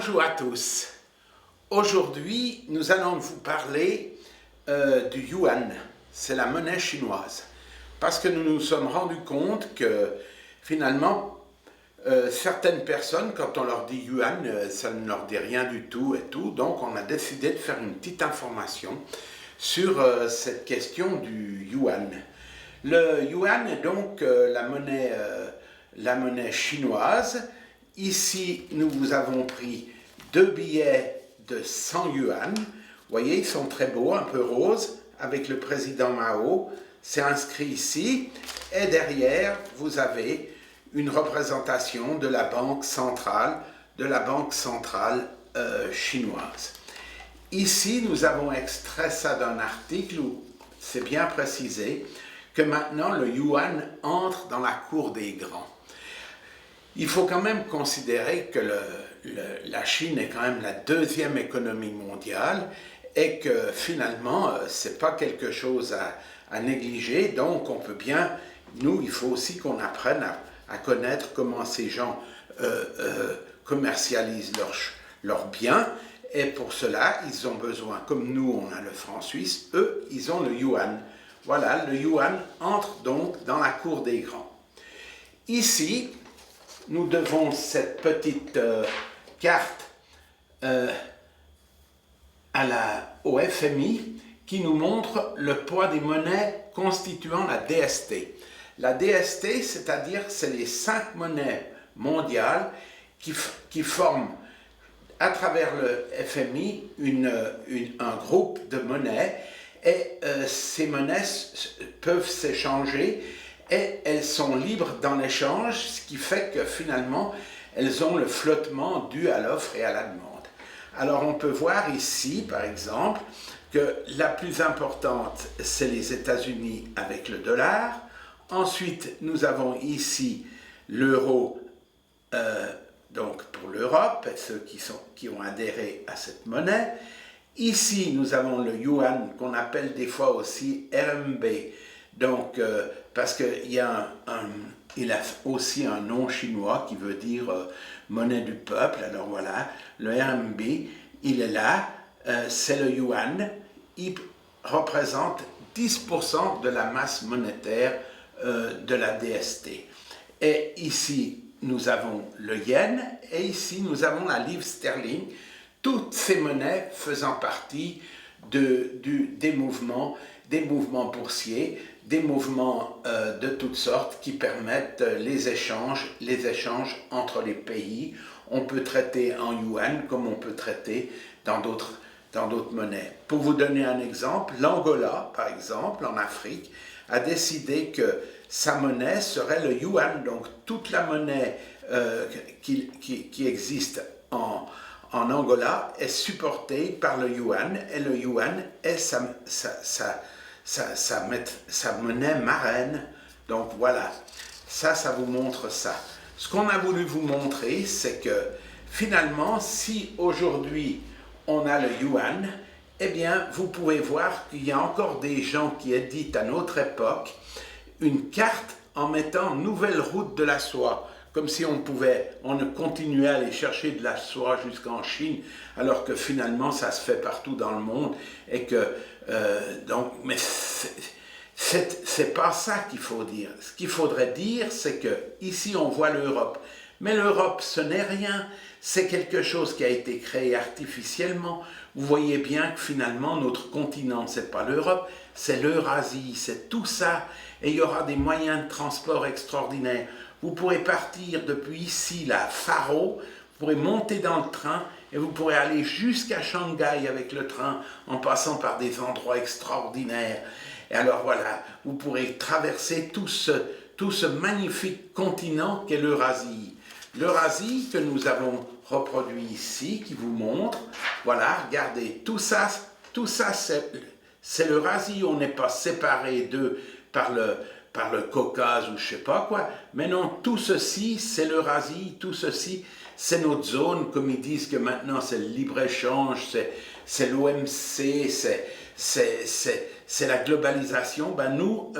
Bonjour à tous. Aujourd'hui, nous allons vous parler du yuan. C'est la monnaie chinoise. Parce que nous nous sommes rendus compte que finalement, certaines personnes, quand on leur dit yuan, ça ne leur dit rien du tout et tout. Donc, on a décidé de faire une petite information sur cette question du yuan. Le yuan est donc la monnaie chinoise. Ici, nous vous avons pris deux billets de 100 yuan. Vous voyez, ils sont très beaux, un peu roses, avec le président Mao. C'est inscrit ici. Et derrière, vous avez une représentation de la banque centrale, chinoise. Ici, nous avons extrait ça d'un article où c'est bien précisé que maintenant le yuan entre dans la cour des grands. Il faut quand même considérer que la Chine est quand même la deuxième économie mondiale et que finalement, ce n'est pas quelque chose à négliger. Donc, on peut bien, nous, il faut aussi qu'on apprenne à connaître comment ces gens commercialisent leurs biens. Et pour cela, ils ont besoin, comme nous, on a le franc suisse, eux, ils ont le yuan. Voilà, le yuan entre donc dans la cour des grands. Ici, nous devons cette petite carte au FMI qui nous montre le poids des monnaies constituant la DST. La DST, c'est-à-dire, c'est les 5 monnaies mondiales qui forment à travers le FMI un groupe de monnaies et ces monnaies peuvent s'échanger et elles sont libres dans l'échange, ce qui fait que finalement, elles ont le flottement dû à l'offre et à la demande. Alors on peut voir ici, par exemple, que la plus importante, c'est les États-Unis avec le dollar. Ensuite, nous avons ici l'euro, donc pour l'Europe, et ceux qui ont adhéré à cette monnaie. Ici, nous avons le yuan, qu'on appelle des fois aussi RMB. Donc, parce qu'il il a aussi un nom chinois qui veut dire monnaie du peuple. Alors voilà, le RMB, il est là, c'est le yuan. Il représente 10% de la masse monétaire de la DST. Et ici, nous avons le yen et ici, nous avons la livre sterling. Toutes ces monnaies faisant partie des mouvements boursiers, des mouvements de toutes sortes qui permettent les échanges entre les pays. On peut traiter en yuan comme on peut traiter dans d'autres monnaies. Pour vous donner un exemple, l'Angola, par exemple, en Afrique, a décidé que sa monnaie serait le yuan. Donc toute la monnaie qui existe en Angola est supportée par le yuan et le yuan est sa monnaie marraine. Donc voilà, ça vous montre ça. Ce qu'on a voulu vous montrer, c'est que finalement, si aujourd'hui on a le yuan, eh bien vous pouvez voir qu'il y a encore des gens qui éditent à notre époque une carte en mettant nouvelle route de la soie. Comme si on continuait à aller chercher de la soie jusqu'en Chine, alors que finalement ça se fait partout dans le monde, et que mais c'est pas ça qu'il faut dire. Ce qu'il faudrait dire, c'est que ici on voit l'Europe, mais l'Europe ce n'est rien, c'est quelque chose qui a été créé artificiellement. Vous voyez bien que finalement notre continent, c'est pas l'Europe, c'est l'Eurasie, c'est tout ça, et il y aura des moyens de transport extraordinaires. Vous pourrez partir depuis ici, la Faro, vous pourrez monter dans le train et vous pourrez aller jusqu'à Shanghai avec le train en passant par des endroits extraordinaires. Et alors voilà, vous pourrez traverser tout ce magnifique continent qu'est l'Eurasie. L'Eurasie que nous avons reproduit ici, qui vous montre, voilà, regardez, tout ça c'est l'Eurasie, on n'est pas séparés d'eux par le Caucase ou je sais pas quoi, mais non, tout ceci c'est l'Eurasie, tout ceci c'est notre zone, comme ils disent que maintenant c'est le libre-échange, c'est l'OMC, c'est la globalisation. Ben nous,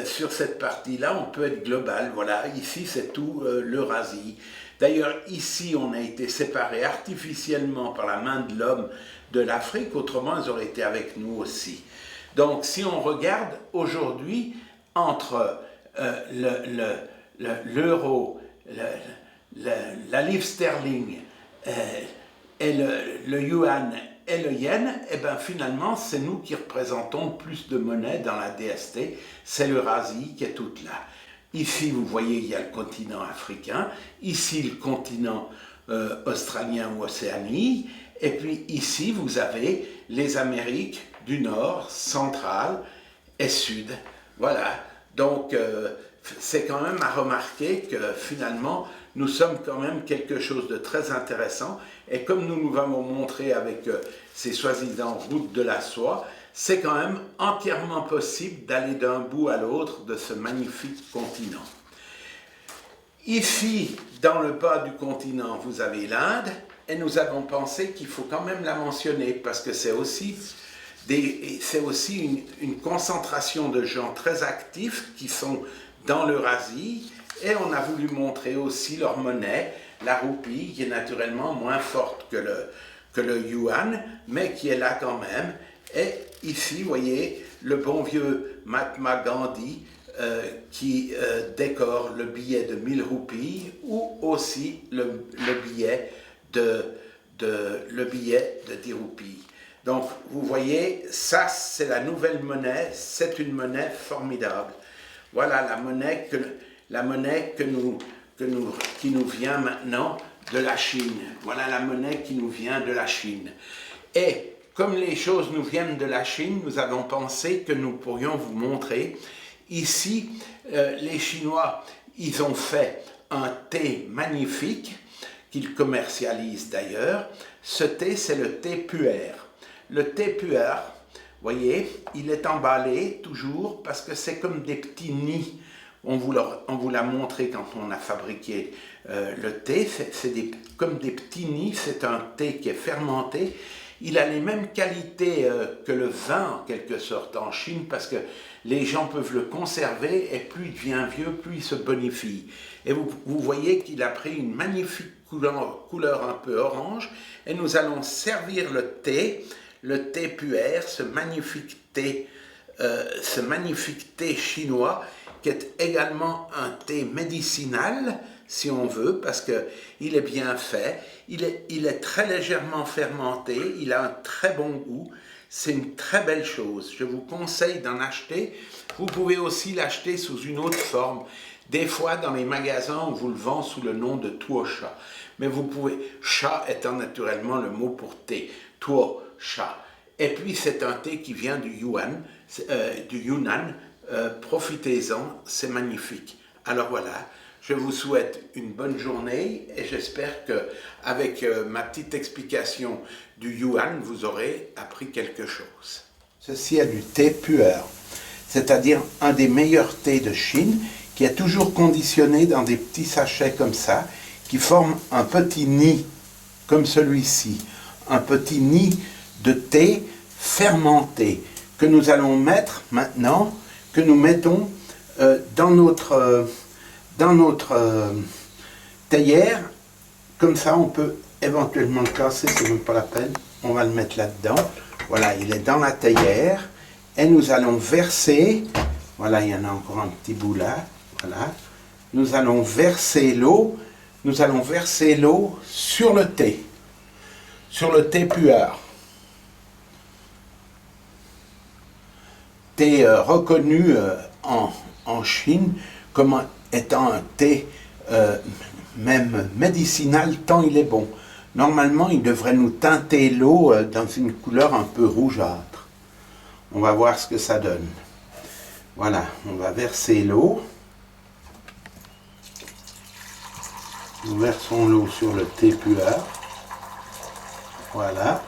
sur cette partie-là, on peut être global, voilà, ici c'est tout l'Eurasie. D'ailleurs, ici, on a été séparés artificiellement par la main de l'homme de l'Afrique, autrement, ils auraient été avec nous aussi. Donc, si on regarde aujourd'hui, entre l'euro, la livre sterling et le yuan et le yen, et bien finalement, c'est nous qui représentons plus de monnaie dans la DST, c'est l'Eurasie qui est toute là. Ici, vous voyez, il y a le continent africain, ici le continent australien ou Océanie, et puis ici, vous avez les Amériques du Nord, centrale et Sud. Voilà, donc c'est quand même à remarquer que finalement, nous sommes quand même quelque chose de très intéressant, et comme nous nous avons montré avec ces soi-disant routes de la soie, c'est quand même entièrement possible d'aller d'un bout à l'autre de ce magnifique continent. Ici, dans le bas du continent, vous avez l'Inde, et nous avons pensé qu'il faut quand même la mentionner, parce que c'est aussi une concentration de gens très actifs qui sont dans l'Eurasie, et on a voulu montrer aussi leur monnaie, la roupie, qui est naturellement moins forte que le yuan, mais qui est là quand même. Et ici, vous voyez, le bon vieux Mahatma Gandhi qui décore le billet de 1000 roupies, ou aussi le billet de 10 roupies. Donc, vous voyez, ça, c'est la nouvelle monnaie, c'est une monnaie formidable. Voilà la monnaie qui nous vient maintenant de la Chine. Voilà la monnaie qui nous vient de la Chine. Et comme les choses nous viennent de la Chine, nous avons pensé que nous pourrions vous montrer. Ici, les Chinois, ils ont fait un thé magnifique qu'ils commercialisent d'ailleurs. Ce thé, c'est le thé pu'er. Le thé pu'er, vous voyez, il est emballé toujours parce que c'est comme des petits nids. On vous l'a montré quand on a fabriqué le thé. C'est comme des petits nids. C'est un thé qui est fermenté. Il a les mêmes qualités que le vin, en quelque sorte, en Chine, parce que les gens peuvent le conserver, et plus il devient vieux, plus il se bonifie. Et vous voyez qu'il a pris une magnifique couleur un peu orange, et nous allons servir le thé pu'er, ce magnifique thé chinois, qui est également un thé médicinal, si on veut, parce qu'il est bien fait, il est très légèrement fermenté, il a un très bon goût, c'est une très belle chose. Je vous conseille d'en acheter. Vous pouvez aussi l'acheter sous une autre forme. Des fois, dans les magasins, on vous le vend sous le nom de tuo cha. Mais vous pouvez, cha étant naturellement le mot pour thé, tuo cha. Et puis, c'est un thé qui vient du Yunnan. Profitez-en, c'est magnifique. Alors voilà, je vous souhaite une bonne journée, et j'espère qu'avec ma petite explication du yuan, vous aurez appris quelque chose. Ceci est du thé pu'er, c'est-à-dire un des meilleurs thés de Chine, qui est toujours conditionné dans des petits sachets comme ça, qui forment un petit nid, comme celui-ci, un petit nid de thé fermenté, que nous allons mettre maintenant, que nous mettons dans notre théière. Comme ça, on peut éventuellement le casser, c'est même pas la peine. On va le mettre là-dedans. Voilà, il est dans la théière. Et nous allons verser, voilà, il y en a encore un petit bout là. Voilà. Nous allons verser l'eau. Nous allons verser l'eau sur le thé pu'er. Thé reconnu en Chine comme étant un thé même médicinal, tant il est bon. Normalement, il devrait nous teinter l'eau dans une couleur un peu rougeâtre. On va voir ce que ça donne. Voilà, on va verser l'eau. Nous versons l'eau sur le thé pu'er. Voilà.